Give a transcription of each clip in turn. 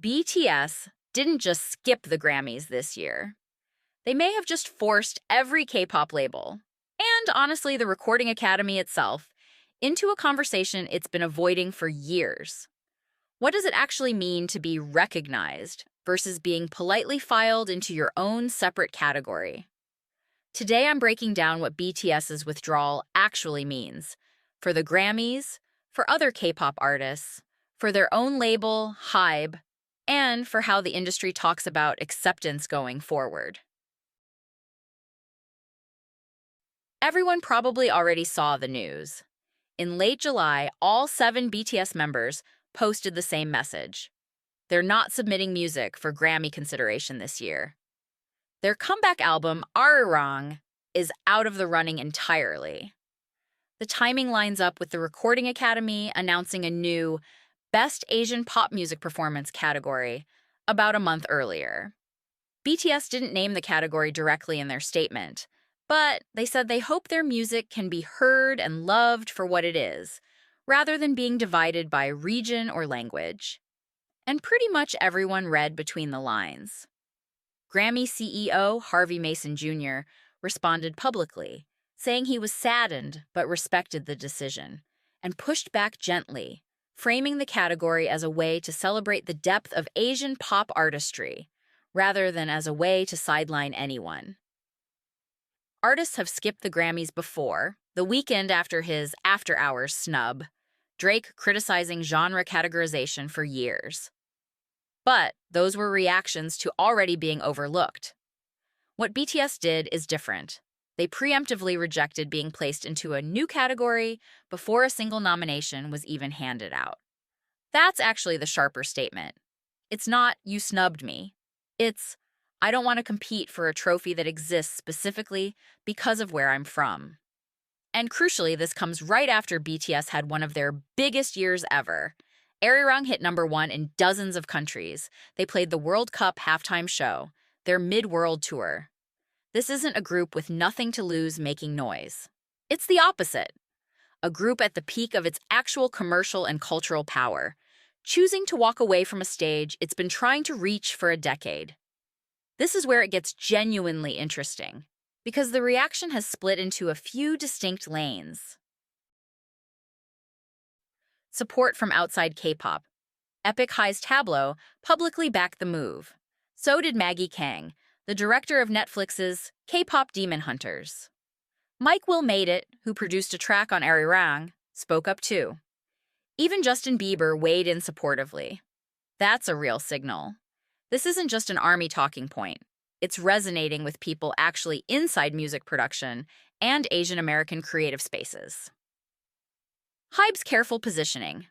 BTS didn't just skip the Grammys this year. They may have just forced every K-pop label, and honestly the Recording Academy itself, into a conversation it's been avoiding for years. What does it actually mean to be recognized versus being politely filed into your own separate category? Today I'm breaking down what BTS's withdrawal actually means for the Grammys, for other K-pop artists, for their own label, HYBE, and for how the industry talks about acceptance going forward. Everyone probably already saw the news. In late July, all 7 BTS members posted the same message. They're not submitting music for Grammy consideration this year. Their comeback album, Arirang, is out of the running entirely. The timing lines up with the Recording Academy announcing a new Best Asian Pop Music Performance category about a month earlier. BTS didn't name the category directly in their statement, but they said they hope their music can be heard and loved for what it is, rather than being divided by region or language. And pretty much everyone read between the lines. Grammy CEO Harvey Mason Jr. responded publicly, saying he was saddened but respected the decision, and pushed back gently, framing the category as a way to celebrate the depth of Asian pop artistry, rather than as a way to sideline anyone. Artists have skipped the Grammys before, the weekend after his After Hours snub, Drake criticizing genre categorization for years. But those were reactions to already being overlooked. What BTS did is different. They preemptively rejected being placed into a new category before a single nomination was even handed out. That's actually the sharper statement. It's not, you snubbed me. It's, I don't want to compete for a trophy that exists specifically because of where I'm from. And crucially, this comes right after BTS had one of their biggest years ever. Arirang hit #1 in dozens of countries. They played the World Cup halftime show, their mid-world tour. This isn't a group with nothing to lose making noise. It's the opposite. A group at the peak of its actual commercial and cultural power, choosing to walk away from a stage it's been trying to reach for a decade. This is where it gets genuinely interesting, because the reaction has split into a few distinct lanes. Support from outside K-pop. Epic High's Tableau publicly backed the move. So did Maggie Kang, the director of Netflix's K-pop Demon Hunters. Mike Will Made It, who produced a track on Arirang, spoke up too. Even Justin Bieber weighed in supportively. That's a real signal. This isn't just an ARMY talking point. It's resonating with people actually inside music production and Asian American creative spaces. HYBE's careful positioning.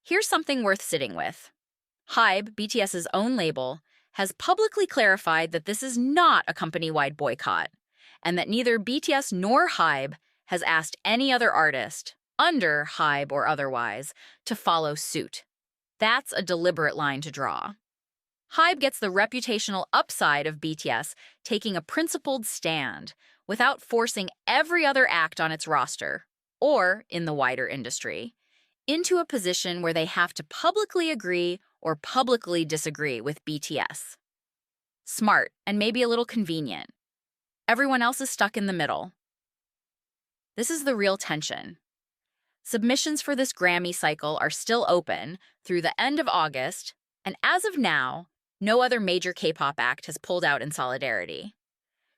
Here's something worth sitting with. HYBE, BTS's own label, has publicly clarified that this is not a company-wide boycott, and that neither BTS nor HYBE has asked any other artist, under HYBE or otherwise, to follow suit. That's a deliberate line to draw. HYBE gets the reputational upside of BTS taking a principled stand without forcing every other act on its roster, or in the wider industry, into a position where they have to publicly agree or publicly disagree with BTS. Smart and maybe a little convenient. Everyone else is stuck in the middle. This is the real tension. Submissions for this Grammy cycle are still open through the end of August, and as of now, no other major K-pop act has pulled out in solidarity.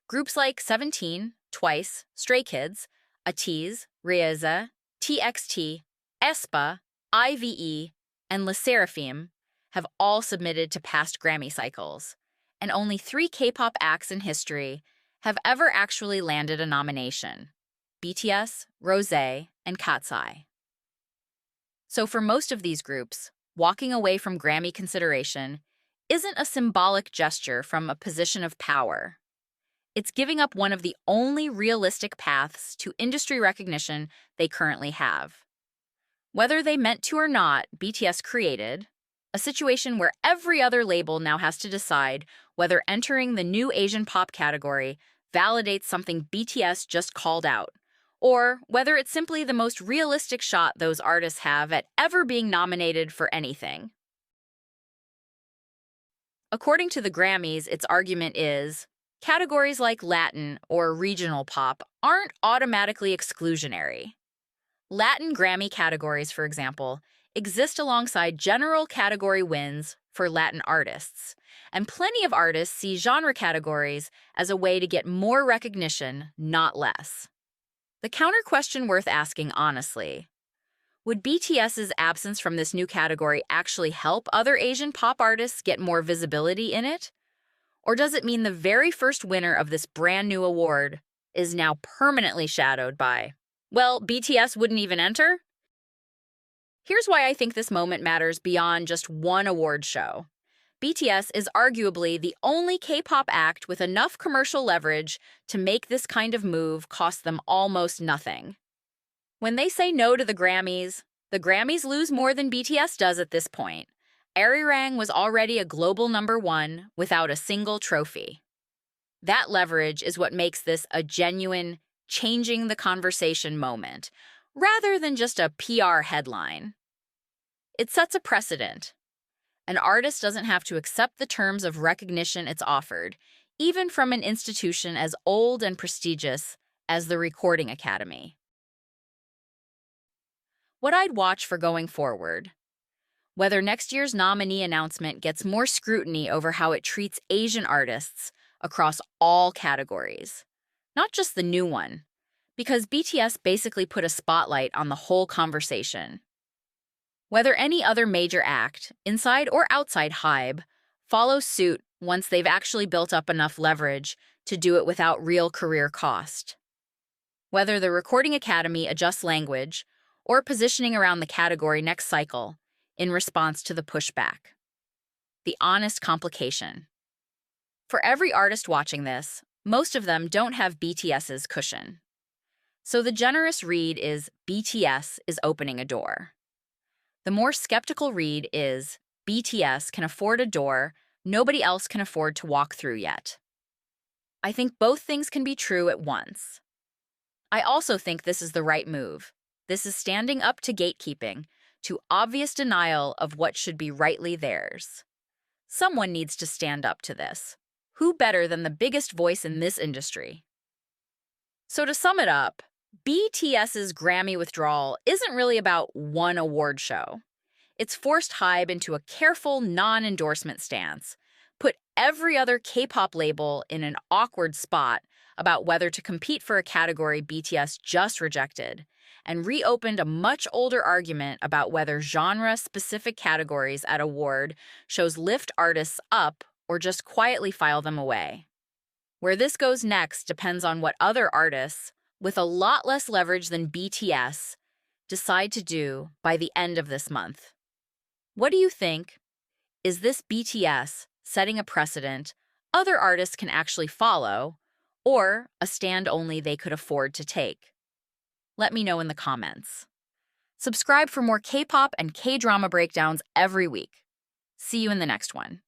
Groups like 17, Twice, Stray Kids, ATEEZ, RIAZA, TXT, aespa, IVE, and LE SSERAFIM have all submitted to past Grammy cycles, and only 3 K-pop acts in history have ever actually landed a nomination: BTS, Rosé, and Katseye. So for most of these groups, walking away from Grammy consideration isn't a symbolic gesture from a position of power. It's giving up one of the only realistic paths to industry recognition they currently have. Whether they meant to or not, BTS created a situation where every other label now has to decide whether entering the new Asian pop category validates something BTS just called out, or whether it's simply the most realistic shot those artists have at ever being nominated for anything. According to the Grammys, its argument is categories like Latin or regional pop aren't automatically exclusionary. Latin Grammy categories, for example, exist alongside general category wins for Latin artists, and plenty of artists see genre categories as a way to get more recognition, not less. The counter question worth asking honestly: would BTS's absence from this new category actually help other Asian pop artists get more visibility in it? Or does it mean the very first winner of this brand new award is now permanently shadowed by, well, BTS wouldn't even enter? Here's why I think this moment matters beyond just one award show. BTS is arguably the only K-pop act with enough commercial leverage to make this kind of move cost them almost nothing. When they say no to the Grammys lose more than BTS does at this point. Arirang was already a global #1 without a single trophy. That leverage is what makes this a genuine, changing the conversation moment, rather than just a PR headline. It sets a precedent. An artist doesn't have to accept the terms of recognition it's offered, even from an institution as old and prestigious as the Recording Academy. What I'd watch for going forward: whether next year's nominee announcement gets more scrutiny over how it treats Asian artists across all categories, not just the new one, because BTS basically put a spotlight on the whole conversation. Whether any other major act, inside or outside HYBE, follows suit once they've actually built up enough leverage to do it without real career cost. Whether the Recording Academy adjusts language or positioning around the category next cycle in response to the pushback. The honest complication. For every artist watching this, most of them don't have BTS's cushion. So the generous read is BTS is opening a door. The more skeptical read is BTS can afford a door nobody else can afford to walk through yet. I think both things can be true at once. I also think this is the right move. This is standing up to gatekeeping, to obvious denial of what should be rightly theirs. Someone needs to stand up to this. Who better than the biggest voice in this industry? So to sum it up, BTS's Grammy withdrawal isn't really about one award show. It's forced HYBE into a careful, non-endorsement stance, put every other K-pop label in an awkward spot about whether to compete for a category BTS just rejected, and reopened a much older argument about whether genre-specific categories at award shows lift artists up or just quietly file them away. Where this goes next depends on what other artists, with a lot less leverage than BTS, decide to do by the end of this month. What do you think? Is this BTS setting a precedent other artists can actually follow, or a stand only they could afford to take? Let me know in the comments. Subscribe for more K-pop and K-drama breakdowns every week. See you in the next one.